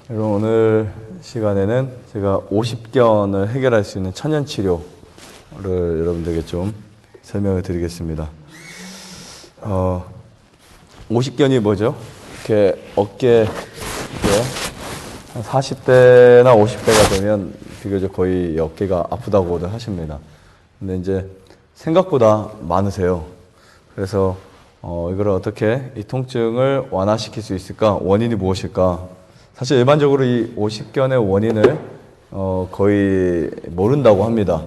여러분, 오늘 시간에는 제가 50견을 해결할 수 있는 천연치료를 여러분들에게 좀 설명을 드리겠습니다. 50견이 뭐죠? 이렇게 어깨, 한 40대나 50대가 되면 비교적 거의 어깨가 아프다고들 하십니다. 근데 이제 생각보다 많으세요. 그래서 이걸 어떻게 이 통증을 완화시킬 수 있을까? 원인이 무엇일까? 사실 일반적으로 이 50견의 원인을 거의 모른다고 합니다.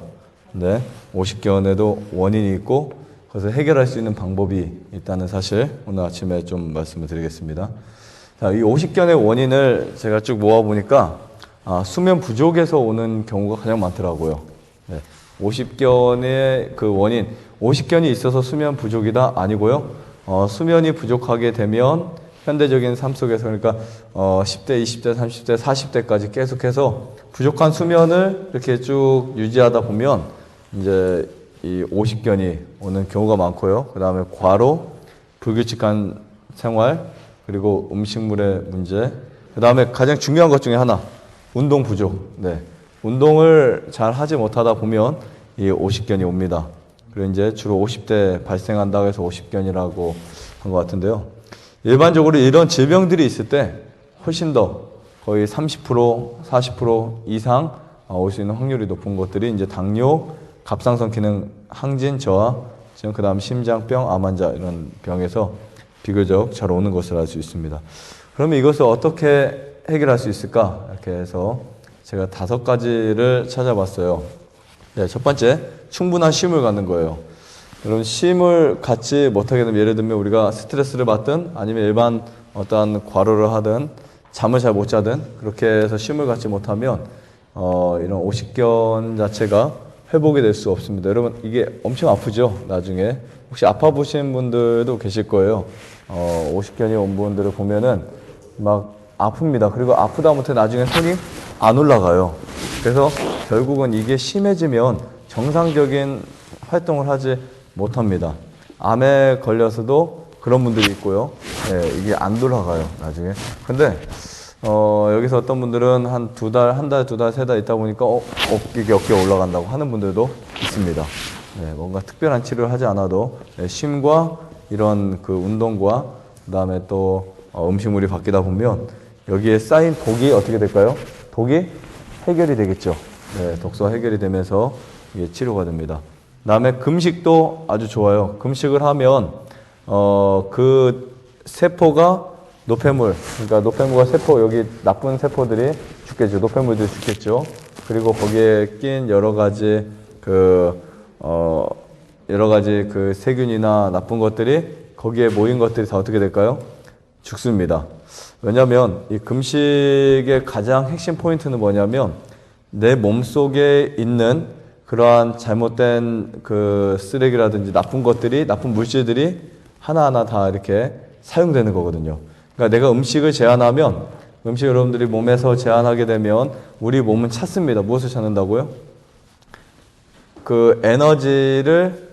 근데 50견에도 원인이 있고 그것을 해결할 수 있는 방법이 있다는 사실 오늘 아침에 좀 말씀을 드리겠습니다. 자, 이 50견의 원인을 제가 쭉 모아보니까 수면 부족에서 오는 경우가 가장 많더라고요. 네, 50견의 그 원인, 50견이 있어서 수면 부족이다? 아니고요. 수면이 부족하게 되면 현대적인 삶 속에서, 그러니까 10대, 20대, 30대, 40대까지 계속해서 부족한 수면을 이렇게 쭉 유지하다 보면 이제 이 50견이 오는 경우가 많고요. 그 다음에 과로, 불규칙한 생활, 그리고 음식물의 문제, 그 다음에 가장 중요한 것 중에 하나, 운동 부족. 네, 운동을 잘 하지 못하다 보면 이 50견이 옵니다. 그리고 이제 주로 50대 발생한다고 해서 50견이라고 한 것 같은데요. 일반적으로 이런 질병들이 있을 때 훨씬 더 거의 30%, 40% 이상 올 수 있는 확률이 높은 것들이 이제 당뇨, 갑상선 기능 항진 저하, 그 다음 심장병, 암 환자 이런 병에서 비교적 잘 오는 것을 알 수 있습니다. 그러면 이것을 어떻게 해결할 수 있을까? 이렇게 해서 제가 5가지를 찾아봤어요. 네, 첫 번째, 충분한 쉼을 갖는 거예요. 여러분, 쉼을 갖지 못하게 되면, 예를 들면 우리가 스트레스를 받든 아니면 일반 어떠한 과로를 하든 잠을 잘 못 자든 그렇게 해서 쉼을 갖지 못하면 이런 50견 자체가 회복이 될 수 없습니다. 여러분, 이게 엄청 아프죠? 나중에 혹시 아파 보신 분들도 계실 거예요. 50견이 온 분들을 보면은 막 아픕니다. 그리고 아프다 못해 나중에 손이 안 올라가요. 그래서 결국은 이게 심해지면 정상적인 활동을 하지 못합니다. 암에 걸려서도 그런 분들이 있고요. 네, 이게 안 돌아가요, 나중에. 근데 여기서 어떤 분들은 한 2달, 1달, 2달, 3달 있다 보니까 이게 어깨가 올라간다고 하는 분들도 있습니다. 네, 뭔가 특별한 치료를 하지 않아도 쉼과 이런 그 운동과 그다음에 또 음식물이 바뀌다 보면 여기에 쌓인 독이 어떻게 될까요? 독이 해결이 되겠죠. 네, 독소가 해결이 되면서 이게 치료가 됩니다. 그다음에 금식도 아주 좋아요. 금식을 하면 그 세포가 노폐물, 그러니까 노폐물과 세포, 여기 나쁜 세포들이 죽겠죠. 노폐물들이 죽겠죠. 그리고 거기에 낀 여러 가지 그 세균이나 나쁜 것들이 거기에 모인 것들이 다 어떻게 될까요? 죽습니다. 왜냐하면 이 금식의 가장 핵심 포인트는 뭐냐면 내 몸속에 있는 그러한 잘못된 그 쓰레기라든지 나쁜 것들이, 나쁜 물질들이 하나하나 다 이렇게 사용되는 거거든요. 그러니까 내가 음식을 제한하면, 음식 여러분들이 몸에서 제한하게 되면 우리 몸은 찾습니다. 무엇을 찾는다고요? 그 에너지를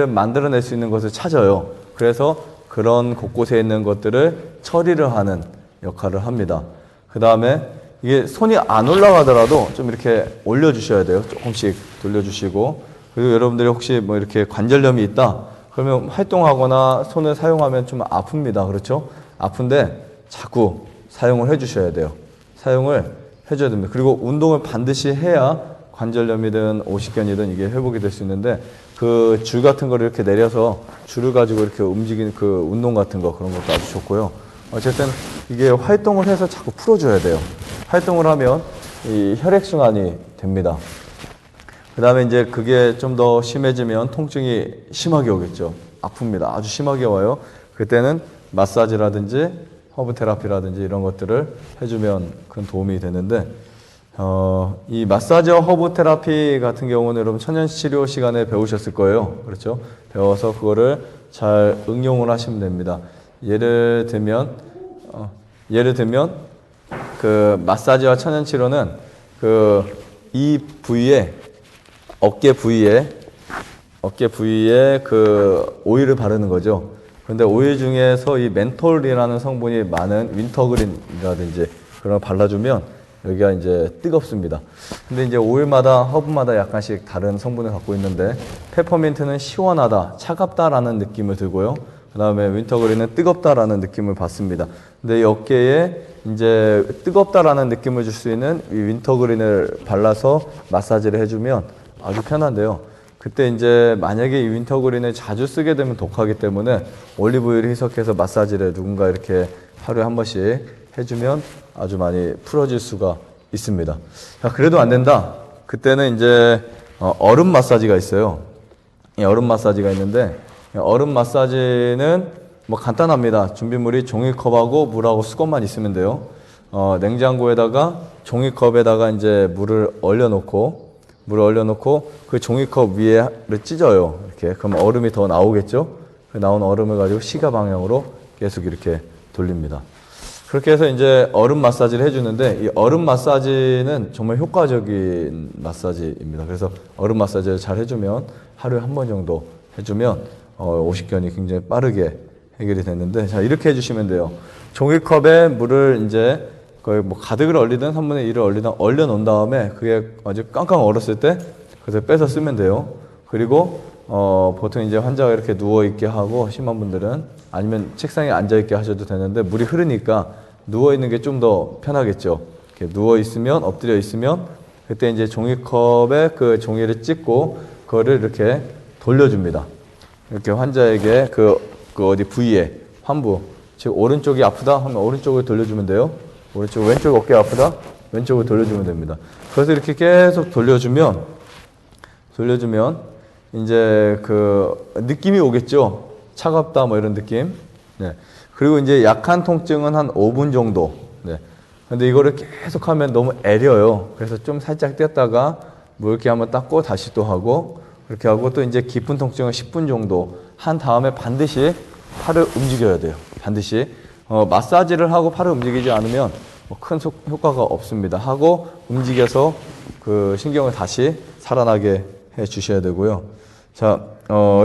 만들어낼 수 있는 것을 찾아요. 그래서 그런 곳곳에 있는 것들을 처리를 하는 역할을 합니다. 그 다음에 이게 손이 안 올라가더라도 좀 이렇게 올려주셔야 돼요. 조금씩 돌려주시고. 그리고 여러분들이 혹시 뭐 이렇게 관절염이 있다, 그러면 활동하거나 손을 사용하면 좀 아픕니다. 그렇죠? 아픈데 자꾸 사용을 해주셔야 돼요. 사용을 해줘야 됩니다. 그리고 운동을 반드시 해야 관절염이든 50견이든 이게 회복이 될 수 있는데, 그 줄 같은 거를 이렇게 내려서 줄을 가지고 이렇게 움직이는 그 운동 같은 거, 그런 것도 아주 좋고요. 어쨌든 이게 활동을 해서 자꾸 풀어줘야 돼요. 활동을 하면 이 혈액순환이 됩니다. 그 다음에 이제 그게 좀 더 심해지면 통증이 심하게 오겠죠. 아픕니다. 아주 심하게 와요. 그때는 마사지라든지 허브 테라피라든지 이런 것들을 해주면 큰 도움이 되는데, 이 마사지와 허브 테라피 같은 경우는 여러분 천연치료 시간에 배우셨을 거예요. 그렇죠? 배워서 그거를 잘 응용을 하시면 됩니다. 예를 들면 그 마사지와 천연치료는 그 이 부위에, 어깨 부위에 그 오일을 바르는 거죠. 그런데 오일 중에서 이 멘톨이라는 성분이 많은 윈터그린이라든지 그걸 발라주면 여기가 이제 뜨겁습니다. 근데 이제 오일마다 허브마다 약간씩 다른 성분을 갖고 있는데 페퍼민트는 시원하다, 차갑다라는 느낌을 들고요. 그 다음에 윈터그린은 뜨겁다라는 느낌을 받습니다. 근데 이 어깨에 이제 뜨겁다라는 느낌을 줄 수 있는 이 윈터그린을 발라서 마사지를 해주면 아주 편한데요. 그때 이제 만약에 이 윈터그린을 자주 쓰게 되면 독하기 때문에 올리브유를 희석해서 마사지를 누군가 이렇게 하루에 한 번씩 해주면 아주 많이 풀어질 수가 있습니다. 자, 그래도 안 된다. 그때는 이제 얼음 마사지가 있어요. 이 얼음 마사지가 있는데 얼음 마사지는 뭐 간단합니다. 준비물이 종이컵하고 물하고 수건만 있으면 돼요. 냉장고에다가 종이컵에다가 이제 물을 얼려놓고 그 종이컵 위에를 찢어요. 이렇게. 그럼 얼음이 더 나오겠죠? 그 나온 얼음을 가지고 시가 방향으로 계속 이렇게 돌립니다. 그렇게 해서 이제 얼음 마사지를 해주는데 이 얼음 마사지는 정말 효과적인 마사지입니다. 그래서 얼음 마사지를 잘 해주면 하루에 한 번 정도 해주면 오십견이 굉장히 빠르게 해결이 됐는데 자 이렇게 해주시면 돼요. 종이컵에 물을 이제 거의 뭐 가득을 얼리든 3분의 1을 얼리든 얼려놓은 다음에 그게 아주 깡깡 얼었을 때 그래서 빼서 쓰면 돼요. 그리고 보통 이제 환자가 이렇게 누워있게 하고 심한 분들은 아니면 책상에 앉아있게 하셔도 되는데 물이 흐르니까 누워있는 게 좀 더 편하겠죠. 이렇게 누워있으면 엎드려 있으면 그때 이제 종이컵에 그 종이를 찢고 그거를 이렇게 돌려줍니다. 이렇게 환자에게 그 어디 부위에 환부 즉 오른쪽이 아프다 하면 오른쪽을 돌려주면 돼요. 왼쪽 어깨 아프다? 왼쪽을 돌려주면 됩니다. 그래서 이렇게 계속 돌려주면 이제 그 느낌이 오겠죠. 차갑다 뭐 이런 느낌. 네. 그리고 이제 약한 통증은 한 5분 정도. 네. 근데 이거를 계속 하면 너무 애려요. 그래서 좀 살짝 뗐다가 뭐 이렇게 한번 닦고 다시 또 하고 그렇게 하고 또 이제 깊은 통증은 10분 정도 한 다음에 반드시 팔을 움직여야 돼요. 반드시. 마사지를 하고 팔을 움직이지 않으면 큰 효과가 없습니다. 하고 움직여서 그 신경을 다시 살아나게 해 주셔야 되고요. 자,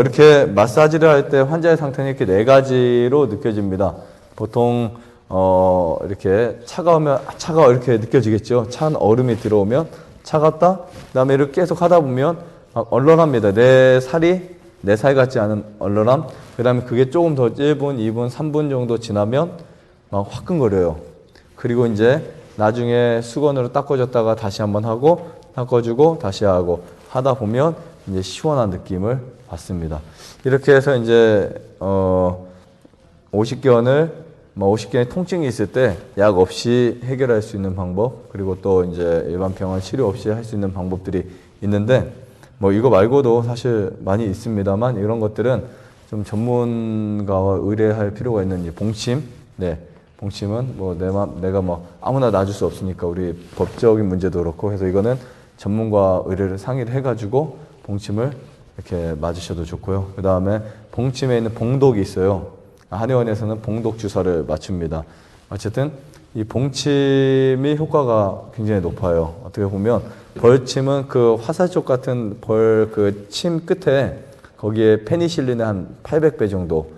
이렇게 마사지를 할 때 환자의 상태는 이렇게 4가지로 느껴집니다. 보통, 이렇게 차가워 이렇게 느껴지겠죠. 찬 얼음이 들어오면 차갑다? 그 다음에 이렇게 계속 하다 보면 얼얼합니다. 내 살 같지 않은 얼얼함. 그 다음에 그게 조금 더 1분, 2분, 3분 정도 지나면 막 화끈거려요. 그리고 이제 나중에 수건으로 닦아줬다가 다시 한번 하고 닦아주고 다시 하고 하다 보면 이제 시원한 느낌을 받습니다. 이렇게 해서 이제 오십견의 통증이 있을 때 약 없이 해결할 수 있는 방법 그리고 또 이제 일반 병원 치료 없이 할 수 있는 방법들이 있는데 뭐 이거 말고도 사실 많이 있습니다만 이런 것들은 좀 전문가와 의뢰할 필요가 있는 이 봉침. 네. 봉침은 뭐 내가 뭐 아무나 놔줄 수 없으니까 우리 법적인 문제도 그렇고 해서 이거는 전문가 의뢰를 상의를 해가지고 봉침을 이렇게 맞으셔도 좋고요. 그 다음에 봉침에 있는 봉독이 있어요. 한의원에서는 봉독 주사를 맞춥니다. 어쨌든 이 봉침이 효과가 굉장히 높아요. 어떻게 보면 벌침은 그 화살촉 같은 벌 그 침 끝에 거기에 페니실린의 한 800배 정도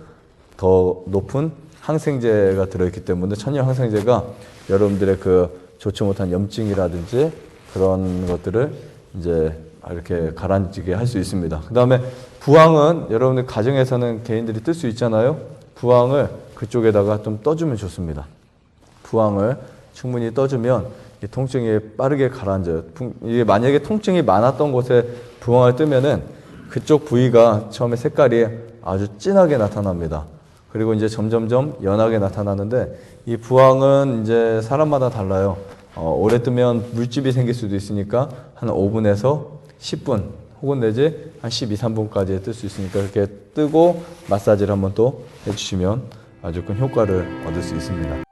더 높은 항생제가 들어있기 때문에 천연 항생제가 여러분들의 그 좋지 못한 염증이라든지 그런 것들을 이제 이렇게 가라앉게 할 수 있습니다. 그 다음에 부항은 여러분들 가정에서는 개인들이 뜰 수 있잖아요. 부항을 그쪽에다가 좀 떠주면 좋습니다. 부항을 충분히 떠주면 이 통증이 빠르게 가라앉아요. 이게 만약에 통증이 많았던 곳에 부항을 뜨면은 그쪽 부위가 처음에 색깔이 아주 진하게 나타납니다. 그리고 이제 점점점 연하게 나타나는데 이 부항은 이제 사람마다 달라요. 오래 뜨면 물집이 생길 수도 있으니까 한 5분에서 10분 혹은 내지 한 12, 3분까지 뜰 수 있으니까 그렇게 뜨고 마사지를 한번 또 해주시면 아주 큰 효과를 얻을 수 있습니다.